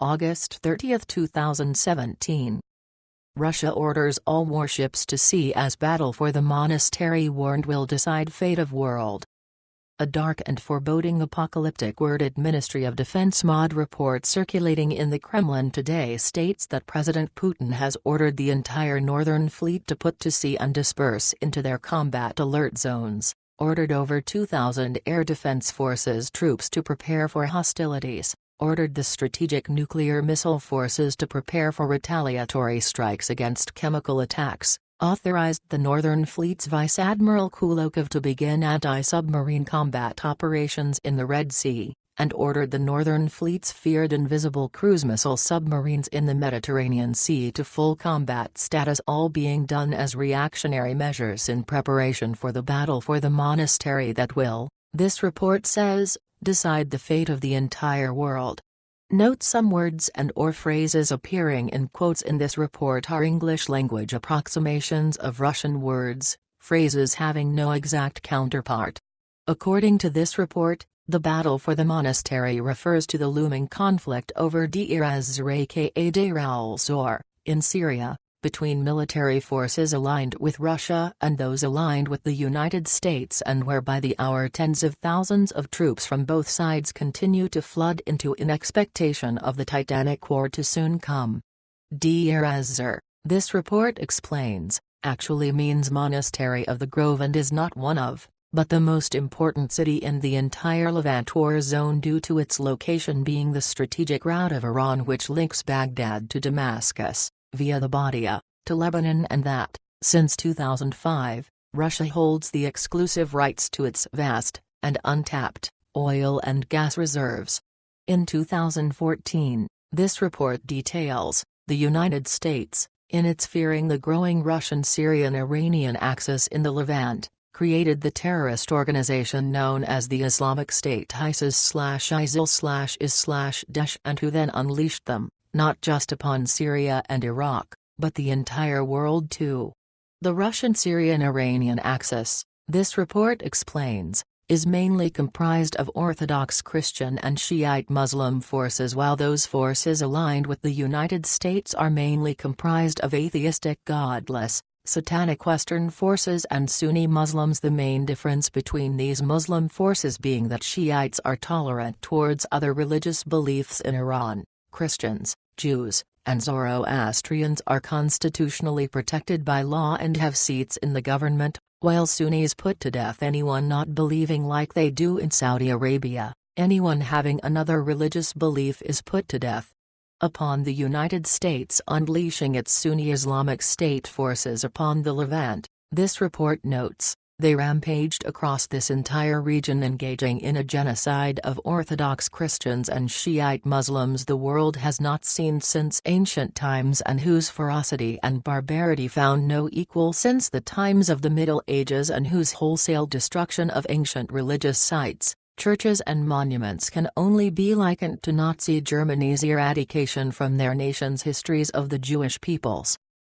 August 30, 2017. Russia orders all warships to sea as battle for the monastery warned will decide fate of world. A dark and foreboding apocalyptic worded Ministry of Defense MOD report circulating in the Kremlin today states that President Putin has ordered the entire Northern Fleet to put to sea and disperse into their combat alert zones, ordered over 2,000 air defense forces troops to prepare for hostilities, ordered the strategic nuclear missile forces to prepare for retaliatory strikes against chemical attacks, authorized the Northern Fleet's Vice Admiral Kulokov to begin anti-submarine combat operations in the Red Sea, and ordered the Northern Fleet's feared invisible cruise missile submarines in the Mediterranean Sea to full combat status, all being done as reactionary measures in preparation for the battle for the monastery that will, this report says, decide the fate of the entire world. Note some words and/or phrases appearing in quotes in this report are English-language approximations of Russian words, phrases having no exact counterpart. According to this report, the battle for the monastery refers to the looming conflict over Deir az-Zor aka Deir al-Zor, in Syria, between military forces aligned with Russia and those aligned with the United States, and where by the hour tens of thousands of troops from both sides continue to flood into in expectation of the titanic war to soon come. Deir az-Zor, this report explains, actually means Monastery of the Grove and is not one of, but the most important city in the entire Levant war zone due to its location being the strategic route of Iran which links Baghdad to Damascus, via the Badia, to Lebanon, and that, since 2005, Russia holds the exclusive rights to its vast, and untapped, oil and gas reserves. In 2014, this report details, the United States, in its fearing the growing Russian-Syrian-Iranian axis in the Levant, created the terrorist organization known as the Islamic State ISIS/ISIL/IS/Daesh, and who then unleashed them, not just upon Syria and Iraq, but the entire world too. The Russian-Syrian-Iranian axis, this report explains, is mainly comprised of Orthodox Christian and Shiite Muslim forces, while those forces aligned with the United States are mainly comprised of atheistic, godless, satanic Western forces and Sunni Muslims. The main difference between these Muslim forces being that Shiites are tolerant towards other religious beliefs in Iran. Christians, Jews, and Zoroastrians are constitutionally protected by law and have seats in the government, while Sunnis put to death anyone not believing like they do in Saudi Arabia. Anyone having another religious belief is put to death. Upon the United States unleashing its Sunni Islamic State forces upon the Levant, this report notes, they rampaged across this entire region, engaging in a genocide of Orthodox Christians and Shiite Muslims the world has not seen since ancient times, and whose ferocity and barbarity found no equal since the times of the Middle Ages, and whose wholesale destruction of ancient religious sites, churches and monuments can only be likened to Nazi Germany's eradication from their nation's histories of the Jewish peoples.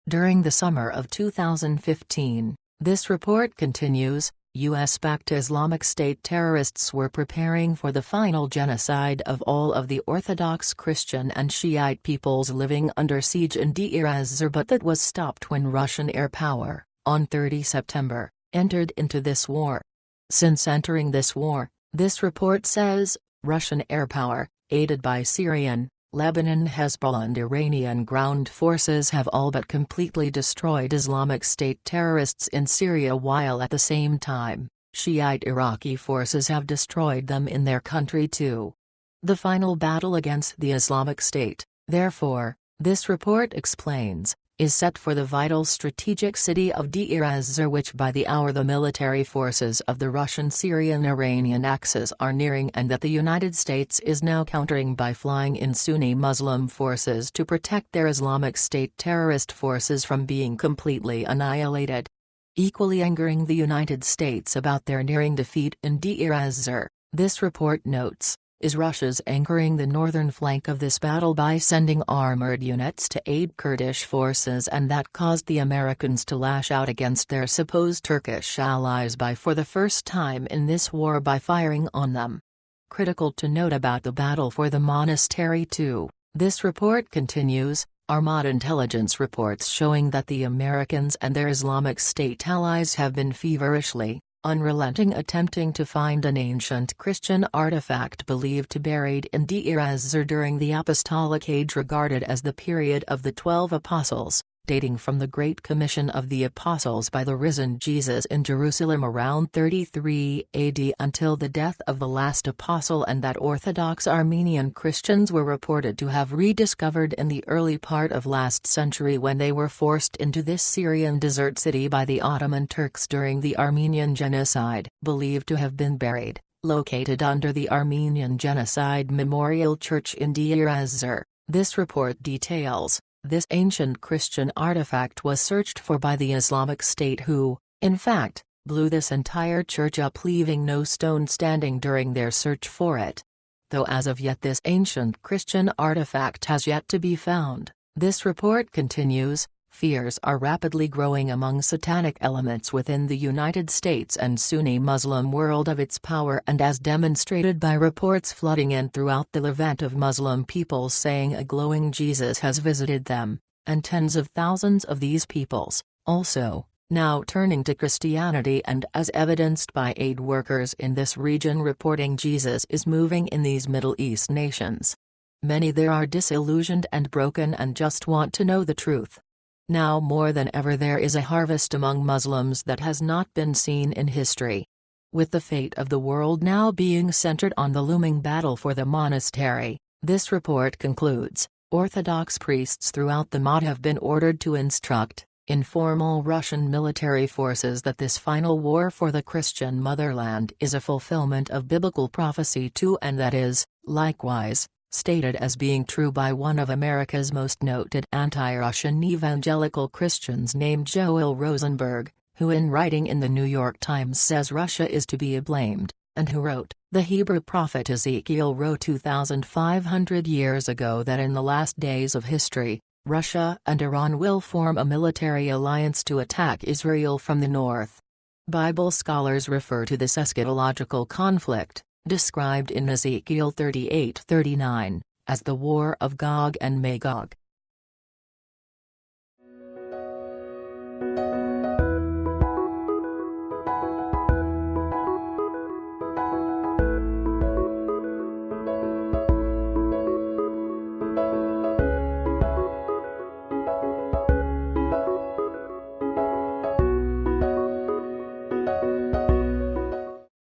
During the summer of 2015, this report continues, US-backed Islamic State terrorists were preparing for the final genocide of all of the Orthodox Christian and Shiite peoples living under siege in Deir az-Zor, but that was stopped when Russian air power, on 30 September, entered into this war. Since entering this war, this report says, Russian air power, aided by Syrian, Lebanon, Hezbollah and Iranian ground forces have all but completely destroyed Islamic State terrorists in Syria, while at the same time, Shiite Iraqi forces have destroyed them in their country too. The final battle against the Islamic State, therefore, this report explains, is set for the vital strategic city of Deir az-Zor, which by the hour the military forces of the Russian-Syrian-Iranian axis are nearing, and that the United States is now countering by flying in Sunni Muslim forces to protect their Islamic State terrorist forces from being completely annihilated. Equally angering the United States about their nearing defeat in Deir az-Zor, this report notes, is Russia's anchoring the northern flank of this battle by sending armored units to aid Kurdish forces, and that caused the Americans to lash out against their supposed Turkish allies by for the first time in this war by firing on them. Critical to note about the battle for the monastery too, This report continues, Armad intelligence reports showing that the Americans and their Islamic State allies have been feverishly, unrelenting attempting to find an ancient Christian artifact believed to buried in Deir ez-Zor during the Apostolic Age regarded as the period of the 12 Apostles, dating from the Great Commission of the Apostles by the risen Jesus in Jerusalem around 33 AD until the death of the last apostle, and that Orthodox Armenian Christians were reported to have rediscovered in the early part of last century when they were forced into this Syrian desert city by the Ottoman Turks during the Armenian Genocide, believed to have been buried, located under the Armenian Genocide Memorial Church in Deir ez-Zor. This report details, this ancient Christian artifact was searched for by the Islamic State who, in fact, blew this entire church up leaving no stone standing during their search for it. Though as of yet this ancient Christian artifact has yet to be found, this report continues, fears are rapidly growing among satanic elements within the United States and Sunni Muslim world of its power, and as demonstrated by reports flooding in throughout the Levant of Muslim peoples saying a glowing Jesus has visited them, and tens of thousands of these peoples, also, now turning to Christianity, and as evidenced by aid workers in this region reporting Jesus is moving in these Middle East nations. Many there are disillusioned and broken and just want to know the truth. Now more than ever there is a harvest among Muslims that has not been seen in history. With the fate of the world now being centered on the looming battle for the monastery, this report concludes, Orthodox priests throughout the Mod have been ordered to instruct informal Russian military forces that this final war for the Christian motherland is a fulfillment of biblical prophecy too, and that is, likewise, stated as being true by one of America's most noted anti-Russian evangelical Christians named Joel Rosenberg, who in writing in the New York Times says Russia is to be blamed, and who wrote, the Hebrew prophet Ezekiel wrote 2,500 years ago that in the last days of history, Russia and Iran will form a military alliance to attack Israel from the north. Bible scholars refer to this eschatological conflict, described in Ezekiel 38:39, as the War of Gog and Magog.